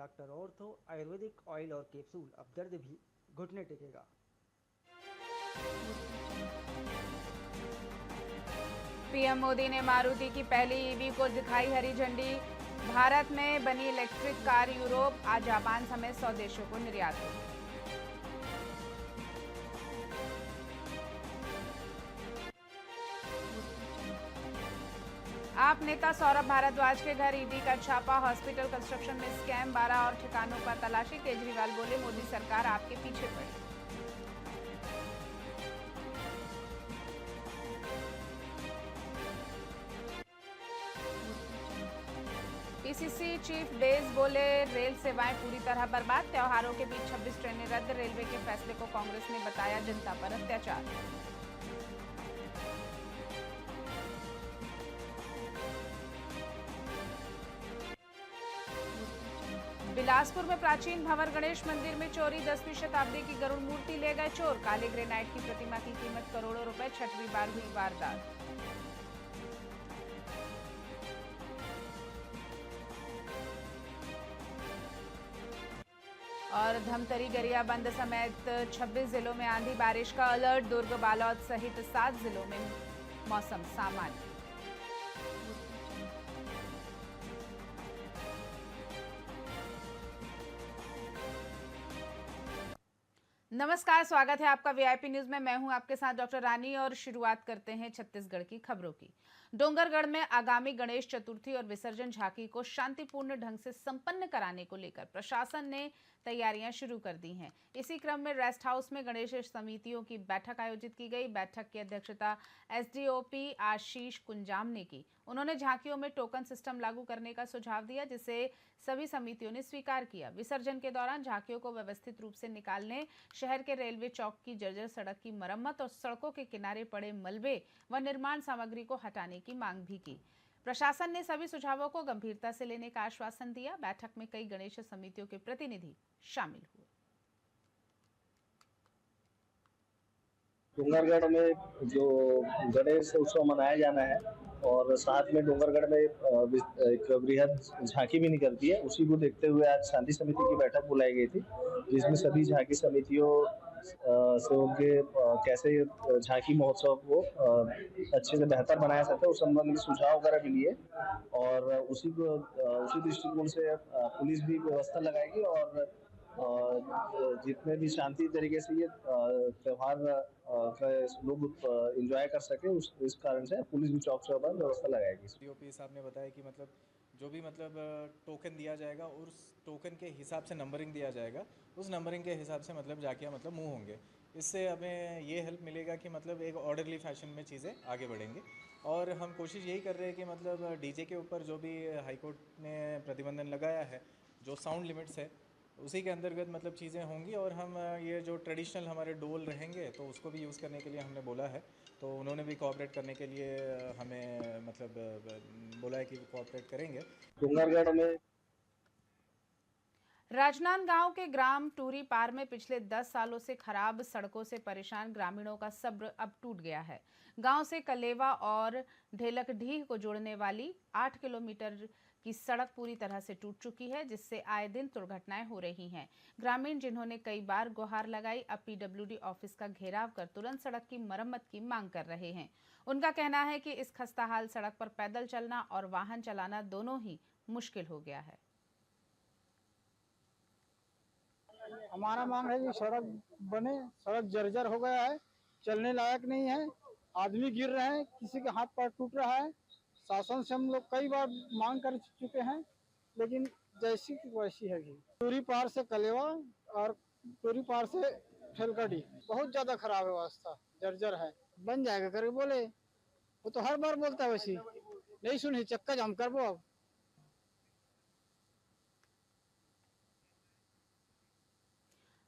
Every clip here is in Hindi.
डॉक्टर ऑर्थो आयुर्वेदिक ऑयल और कैप्सूल। अब दर्द भी घुटने टेकेगा। पीएम मोदी ने मारुति की पहली ईवी को दिखाई हरी झंडी। भारत में बनी इलेक्ट्रिक कार यूरोप आज जापान समेत 100 देशों को निर्यात होगी। आप नेता सौरभ भारद्वाज के घर ईडी का छापा, हॉस्पिटल कंस्ट्रक्शन में स्कैम, 12 और ठिकानों पर तलाशी। केजरीवाल बोले मोदी सरकार आपके पीछे पड़ी। पीसीसी चीफ डेज बोले रेल सेवाएं पूरी तरह बर्बाद। त्योहारों के बीच 26 ट्रेनें रद्द। रेलवे के फैसले को कांग्रेस ने बताया जनता पर अत्याचार। बिलासपुर में प्राचीन भंवर गणेश मंदिर में चोरी। 10वीं शताब्दी की गरुड़ मूर्ति ले गए चोर। काले ग्रेनाइट की प्रतिमा की कीमत करोड़ों रुपए। 6वीं बार हुई वारदात। और धमतरी गरियाबंद समेत 26 जिलों में आंधी बारिश का अलर्ट। दुर्ग बालोद सहित 7 जिलों में मौसम सामान्य। नमस्कार, स्वागत है आपका वीआईपी न्यूज में। मैं हूं आपके साथ डॉक्टर रानी और शुरुआत करते हैं छत्तीसगढ़ की खबरों की। डोंगरगढ़ में आगामी गणेश चतुर्थी और विसर्जन झांकी को शांतिपूर्ण ढंग से संपन्न कराने को लेकर प्रशासन ने तैयारियां शुरू कर दी हैं। इसी क्रम में रेस्ट हाउस में गणेश समितियों की बैठक आयोजित की गई। बैठक की अध्यक्षता एसडीओपी आशीष कुंजाम ने की। उन्होंने झांकियों में टोकन सिस्टम लागू करने का सुझाव दिया, जिसे सभी समितियों ने स्वीकार किया। विसर्जन के दौरान झांकियों को व्यवस्थित रूप से निकालने, शहर के रेलवे चौक की जर्जर सड़क की मरम्मत और सड़कों के किनारे पड़े मलबे व निर्माण सामग्री को हटाने की मांग भी की। प्रशासन ने सभी सुझावों को गंभीरता से लेने का आश्वासन दिया। बैठक में कई गणेश समितियों के प्रतिनिधि शामिल हुए। डूंगरगढ़ में जो गणेश उत्सव मनाया जाना है और साथ में डूंगरगढ़ में एक वृहद झांकी भी निकलती है, उसी को देखते हुए आज शांति समिति की बैठक बुलाई गई थी, जिसमें सभी झांकी समितियों से उनके कैसे झांकी महोत्सव को अच्छे से बेहतर बनाया सकता है उस संबंध में सुझाव वगैरह भी लिए। और उसी दृष्टिकोण से पुलिस भी व्यवस्था लगाएगी और जितने भी शांति तरीके से ये त्योहार का लोग एंजॉय कर सके, इस कारण से पुलिस भी चौक चौक पर व्यवस्था लगाएगी। डीओपी साहब ने बताया कि जो भी टोकन दिया जाएगा और उस टोकन के हिसाब से नंबरिंग दिया जाएगा, उस नंबरिंग के हिसाब से जाकिया मूव होंगे। इससे हमें ये हेल्प मिलेगा कि एक ऑर्डरली फैशन में चीज़ें आगे बढ़ेंगी। और हम कोशिश यही कर रहे हैं कि डीजे के ऊपर जो भी हाईकोर्ट ने प्रतिबंधन लगाया है, जो साउंड लिमिट्स है, उसी के अंतर्गत चीज़ें होंगी। और हम ये जो ट्रेडिशनल हमारे डोल रहेंगे तो उसको भी यूज़ करने के लिए हमने बोला है, तो उन्होंने भी कोऑपरेट करने के लिए हमें बोला है कि कोऑपरेट करेंगे। डूंगरगढ़ में राजनांदगांव के ग्राम टूरी पार में पिछले 10 सालों से खराब सड़कों से परेशान ग्रामीणों का सब्र अब टूट गया है। गांव से कलेवा और ढेलकडीह को जोड़ने वाली 8 किलोमीटर की सड़क पूरी तरह से टूट चुकी है, जिससे आए दिन दुर्घटनाएं हो रही हैं। ग्रामीण, जिन्होंने कई बार गुहार लगाई, अब पीडब्ल्यूडी ऑफिस का घेराव कर तुरंत सड़क की मरम्मत की मांग कर रहे हैं। उनका कहना है कि इस खस्ताहाल सड़क पर पैदल चलना और वाहन चलाना दोनों ही मुश्किल हो गया है। हमारा मांग है कि सड़क बने। सड़क जर्जर हो गया है, चलने लायक नहीं है, आदमी गिर रहे हैं, किसी का हाथ पैर टूट रहा है। शासन से हम लोग कई बार मांग कर चुके हैं, लेकिन जैसी की वैसी है। टूरी पार से कलेवा और टूरी पार से ठेलकड़ी बहुत ज्यादा खराब है, व्यवस्था जर्जर है। बन जाएगा करके बोले, वो तो हर बार बोलता है, वैसी नहीं सुनी, चक्का जाम करबो अब।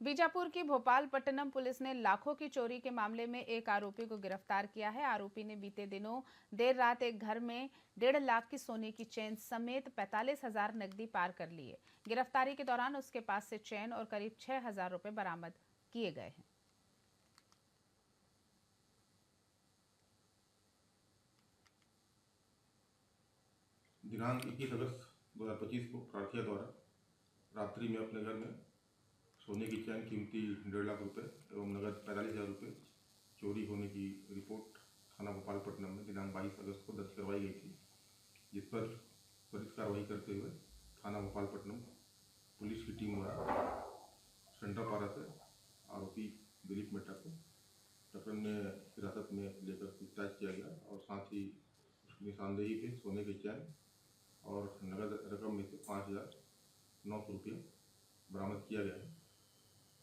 बीजापुर की भोपालपट्टनम पुलिस ने लाखों की चोरी के मामले में एक आरोपी को गिरफ्तार किया है। आरोपी ने बीते दिनों देर रात एक घर में 1.5 लाख की सोने की चेन समेत 45,000 नकदी पार कर लिए। गिरफ्तारी के दौरान उसके पास से चेन और करीब 6,000 रुपए बरामद किए गए हैं। दिनांक 21 अगस्त 2025 को प्रार्थिया द्वारा रात्रि में अपने घर में सोने की चैन कीमती 1.5 लाख रुपए एवं नगद 45,000 रुपये चोरी होने की रिपोर्ट थाना गोपालपट्टनम में दिनांक 22 अगस्त को दर्ज करवाई गई थी, जिस पर त्वरित कार्रवाई करते हुए थाना गोपालपट्टनम पुलिस की टीम द्वारा सेंट्रापारा से आरोपी दिलीप मेहता को प्रकरण में हिरासत में लेकर पूछताछ किया गया और साथ ही उसकी निशानदेही पे सोने की चैन और नगद रकम में से 5,900 रुपये बरामद किया गया है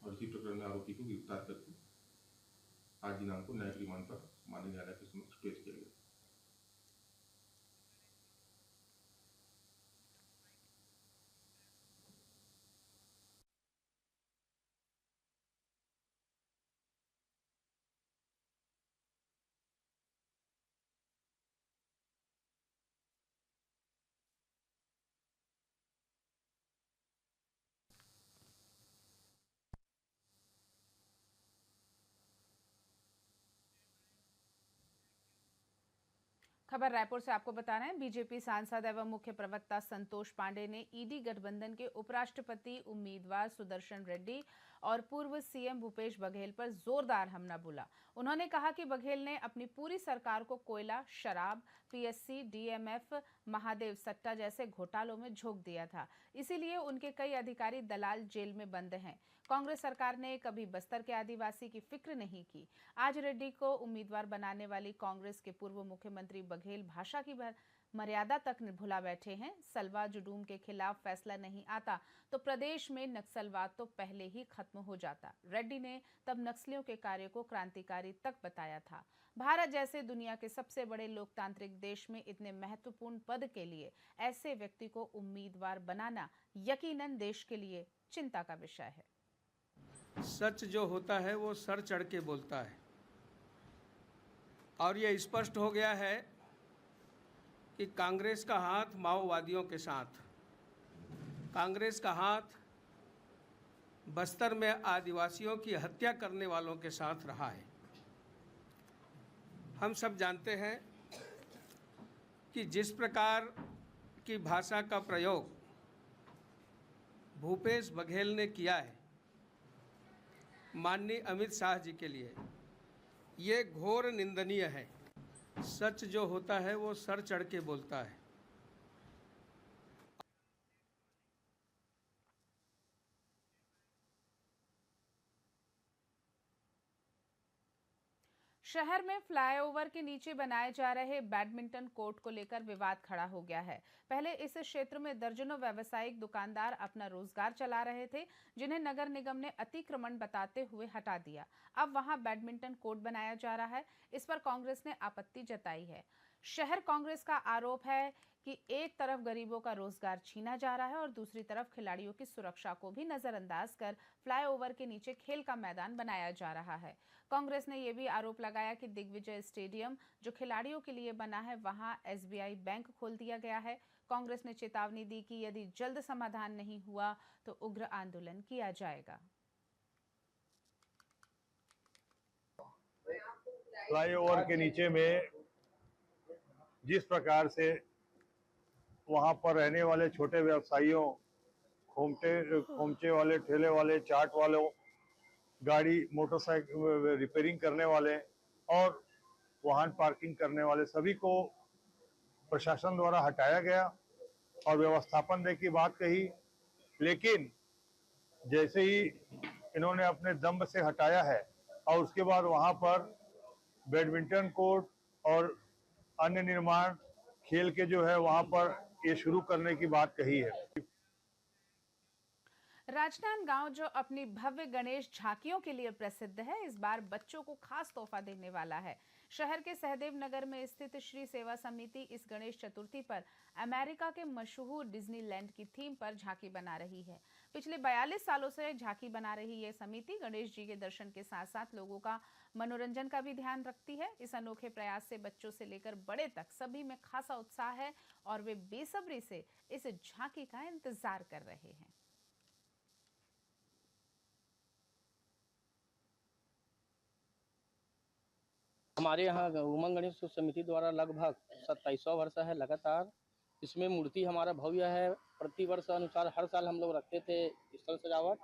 और इसी प्रकरण में आरोपी को गिरफ्तार करके आज दिनांक को न्यायिक रिमांड पर माननीय न्यायालय के समक्ष पेश किया गया। खबर रायपुर से आपको बता रहे हैं, बीजेपी सांसद एवं मुख्य प्रवक्ता संतोष पांडे ने ईडी गठबंधन के उपराष्ट्रपति उम्मीदवार सुदर्शन रेड्डी और पूर्व सीएम भूपेश बघेल पर जोरदार हमला बोला। उन्होंने कहा कि बघेल ने अपनी पूरी सरकार को कोयला, शराब, पीएससी, डीएमएफ, महादेव सट्टा जैसे घोटालों में झोंक दिया था, इसीलिए उनके कई अधिकारी दलाल जेल में बंद हैं। कांग्रेस सरकार ने कभी बस्तर के आदिवासी की फिक्र नहीं की। आज रेड्डी को उम्मीदवार बनाने वाली कांग्रेस के पूर्व मुख्यमंत्री बघेल भाषा की मर्यादा तक भुला बैठे हैं। सलवा जुडूम के खिलाफ फैसला नहीं आता तो प्रदेश में नक्सलवाद तो पहले ही खत्म हो जाता। रेड्डी ने तब नक्सलियों के कार्य को क्रांतिकारी तक बताया था। भारत जैसे दुनिया के सबसे बड़े लोकतांत्रिक देश में इतने महत्वपूर्ण पद के लिए ऐसे व्यक्ति को उम्मीदवार बनाना यकीनन देश के लिए चिंता का विषय है। सच जो होता है वो सर चढ़ के बोलता है और ये स्पष्ट हो गया है कि कांग्रेस का हाथ माओवादियों के साथ, कांग्रेस का हाथ बस्तर में आदिवासियों की हत्या करने वालों के साथ रहा है। हम सब जानते हैं कि जिस प्रकार की भाषा का प्रयोग भूपेश बघेल ने किया है माननीय अमित शाह जी के लिए, ये घोर निंदनीय है। सच जो होता है वो सर चढ़ के बोलता है। शहर में फ्लाईओवर के नीचे बनाए जा रहे बैडमिंटन कोर्ट को लेकर विवाद खड़ा हो गया है। पहले इस क्षेत्र में दर्जनों व्यावसायिक दुकानदार अपना रोजगार चला रहे थे, जिन्हें नगर निगम ने अतिक्रमण बताते हुए हटा दिया। अब वहां बैडमिंटन कोर्ट बनाया जा रहा है। इस पर कांग्रेस ने आपत्ति जताई है। शहर कांग्रेस का आरोप है कि एक तरफ गरीबों का रोजगार छीना जा रहा है और दूसरी तरफ खिलाड़ियों की सुरक्षा को भी नजरअंदाज कर फ्लाईओवर के नीचे खेल का मैदान बनाया जा रहा है। कांग्रेस ने यह भी आरोप लगाया कि दिग्विजय स्टेडियम जो खिलाड़ियों के लिए बना है, वहां एसबीआई बैंक खोल दिया गया है। कांग्रेस ने चेतावनी दी कि यदि जल्द समाधान नहीं हुआ तो उग्र आंदोलन किया जाएगा। फ्लाईओवर के नीचे में जिस प्रकार से वहां पर रहने वाले छोटे व्यवसायियों, खोमचे वाले, ठेले वाले, चाट वालों, गाड़ी मोटरसाइकिल रिपेयरिंग करने वाले और वाहन पार्किंग करने वाले सभी को प्रशासन द्वारा हटाया गया और व्यवस्थापन दे की बात कही, लेकिन जैसे ही इन्होंने अपने दम से हटाया है और उसके बाद वहां पर बैडमिंटन कोर्ट और अन्य निर्माण खेल के जो है वहां पर ये शुरू करने की बात कही है। राजनांदगांव जो अपनी भव्य गणेश झांकियों के लिए प्रसिद्ध है, इस बार बच्चों को खास तोहफा देने वाला है। शहर के सहदेव नगर में स्थित श्री सेवा समिति इस गणेश चतुर्थी पर अमेरिका के मशहूर डिज्नीलैंड की थीम पर झांकी बना रही है। पिछले 42 सालों से झांकी बना रही ये समिति गणेश जी के दर्शन के साथ साथ लोगों का मनोरंजन का भी ध्यान रखती है। इस अनोखे प्रयास से बच्चों से लेकर बड़े तक सभी में खासा उत्साह है और वे बेसब्री से इस झांकी का इंतजार कर रहे हैं। हमारे यहाँ उमंग गणेश समिति द्वारा लगभग 2700 वर्ष है लगातार इसमें मूर्ति हमारा भव्य है। प्रतिवर्ष अनुसार हर साल हम लोग रखते थे स्थल सजावट,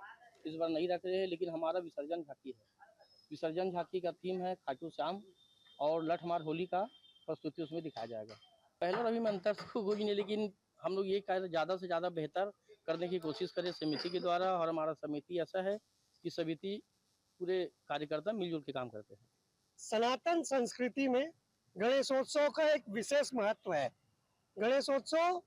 इस बार नहीं रख रहे हैं, लेकिन हमारा विसर्जन झांकी है। विसर्जन झांकी का थीम है खाटू श्याम और लठमार होली का प्रस्तुति उसमें दिखाया जाएगा। पहले और अभी में अंतर तो कोई नहीं, लेकिन हम लोग ये कार्य ज़्यादा से ज़्यादा बेहतर करने की कोशिश करें समिति के द्वारा, और हमारा समिति ऐसा है कि समिति पूरे कार्यकर्ता मिलजुल के काम करते हैं। सनातन संस्कृति में गणेशोत्सव का एक विशेष महत्व है। गणेशोत्सव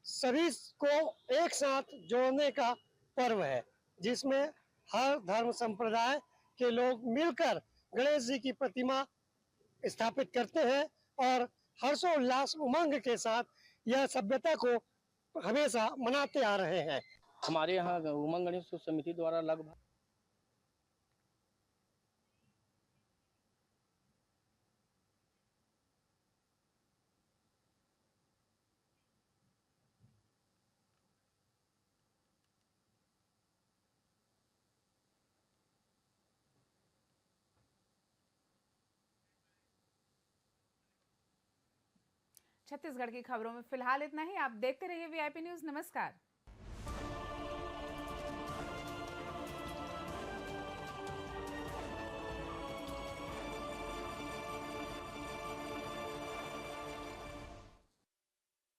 सभी को एक साथ जोड़ने का पर्व है, जिसमें हर धर्म संप्रदाय के लोग मिलकर गणेश जी की प्रतिमा स्थापित करते हैं और हर्षोल्लास उमंग के साथ यह सभ्यता को हमेशा मनाते आ रहे हैं। हमारे यहाँ उमंग गणेश समिति द्वारा लगभग छत्तीसगढ़ की खबरों में फिलहाल इतना ही। आप देखते रहिए वीआईपी न्यूज। नमस्कार।